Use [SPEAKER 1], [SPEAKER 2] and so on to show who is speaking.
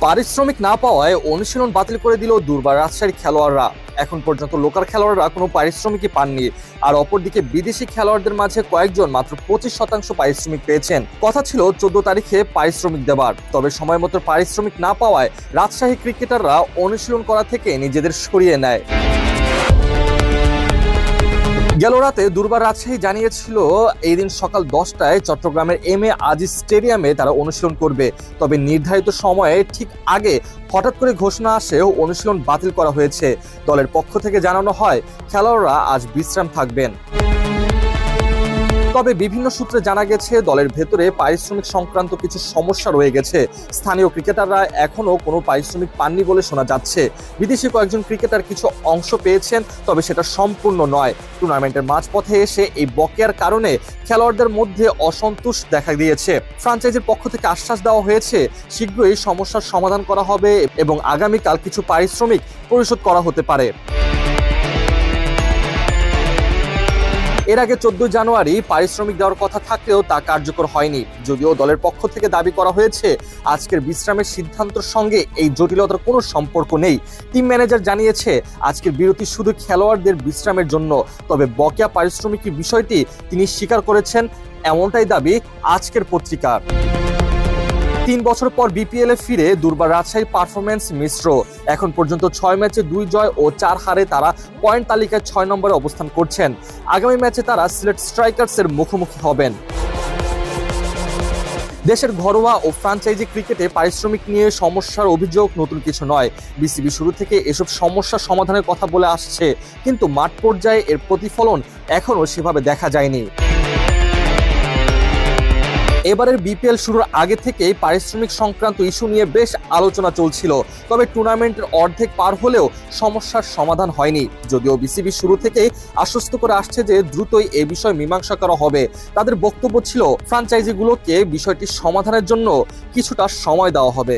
[SPEAKER 1] পারিশ্রমিক না পাওয়ায় অনুশীলন বাতিল করে দিল দুর্বার রাজশাহীর খেলোয়াড়রা। এখন পর্যন্ত লোকাল খেলোয়াড়রা কোনো পারিশ্রমিকই পাননি। আর অপরদিকে বিদেশি খেলোয়াড়দের মাঝে কয়েকজন মাত্র 25% পারিশ্রমিক পেয়েছেন। কথা ছিল 14 তারিখে পারিশ্রমিক দেবার, তবে সময় মতো পারিশ্রমিক না পাওয়ায় রাজশাহী ক্রিকেটাররা অনুশীলন করা থেকে নিজেদের সরিয়ে নেয়। গেল রাতে দুর্বার রাজশাহী জানিয়েছিল এই দিন সকাল 10টায় চট্টগ্রামের এম.এ. আজিজ স্টেডিয়ামে তারা অনুশীলন করবে। তবে নির্ধারিত সময়ে ঠিক আগে হঠাৎ করে ঘোষণা আসে অনুশীলন বাতিল করা হয়েছে। দলের পক্ষ থেকে জানানো হয় খেলোয়াড়রা আজ বিশ্রাম থাকবেন। তবে বিভিন্ন সূত্রে জানা গেছে দলের ভেতরে পারিশ্রমিক সংক্রান্ত কিছু সমস্যা রয়ে গেছে। স্থানীয় ক্রিকেটাররা এখনো কোনো পারিশ্রমিক পাননি বলে শোনা যাচ্ছে। বিদেশি কয়েকজন ক্রিকেটার কিছু অংশ পেয়েছেন, তবে সেটা সম্পূর্ণ নয়। টুর্নামেন্টের মাঝপথে এসে এই বকেয়ার কারণে খেলোয়াড়দের মধ্যে অসন্তোষ দেখা দিয়েছে। ফ্রাঞ্চাইজির পক্ষ থেকে আশ্বাস দেওয়া হয়েছে শীঘ্রই সমস্যার সমাধান করা হবে এবং আগামীকাল কিছু পারিশ্রমিক পরিশোধ করা হতে পারে। এর আগে 14 জানুয়ারি পারিশ্রমিক দেওয়ার কথা থাকলেও তা কার্যকর হয়নি। যদিও দলের পক্ষ থেকে দাবি করা হয়েছে আজকের বিশ্রামের সিদ্ধান্তের সঙ্গে এই জটিলতার কোনো সম্পর্ক নেই। টিম ম্যানেজার জানিয়েছে আজকের বিরতি শুধু খেলোয়াড়দের বিশ্রামের জন্য। তবে বকেয়া পারিশ্রমিকের বিষয়টি তিনি স্বীকার করেছেন, এমনটাই দাবি আজকের পত্রিকার। 3 বছর পর বিপিএল এ ফিরে দুর্বার রাজশাহীর পারফরমেন্স মিশ্র। এখন পর্যন্ত 6 ম্যাচে 2 জয় ও 4 হারে তারা পয়েন্ট তালিকায় 6 নম্বরে অবস্থান করছেন। আগামী ম্যাচে তারা সিলেট স্ট্রাইকার্সের মুখোমুখি হবেন। দেশের ঘরোয়া ও ফ্রাঞ্চাইজি ক্রিকেটে পারিশ্রমিক নিয়ে সমস্যার অভিযোগ নতুন কিছু নয়। বিসিবি শুরু থেকে এসব সমস্যা সমাধানের কথা বলে আসছে, কিন্তু মাঠ পর্যায়ে এর প্রতিফলন এখনও সেভাবে দেখা যায়নি। এবারের বিপিএল শুরুর আগে থেকেই পারিশ্রমিক সংক্রান্ত ইস্যু নিয়ে বেশ আলোচনা চলছিল। তবে টুর্নামেন্টের অর্ধেক পার হলেও সমস্যার সমাধান হয়নি। যদিও বিসিবি শুরু থেকেই আশ্বস্ত করে আসছে যে দ্রুতই এ বিষয়ে মীমাংসা করা হবে। তাদের বক্তব্য ছিল ফ্রাঞ্চাইজিগুলোকে বিষয়টি সমাধানের জন্য কিছুটা সময় দেওয়া হবে।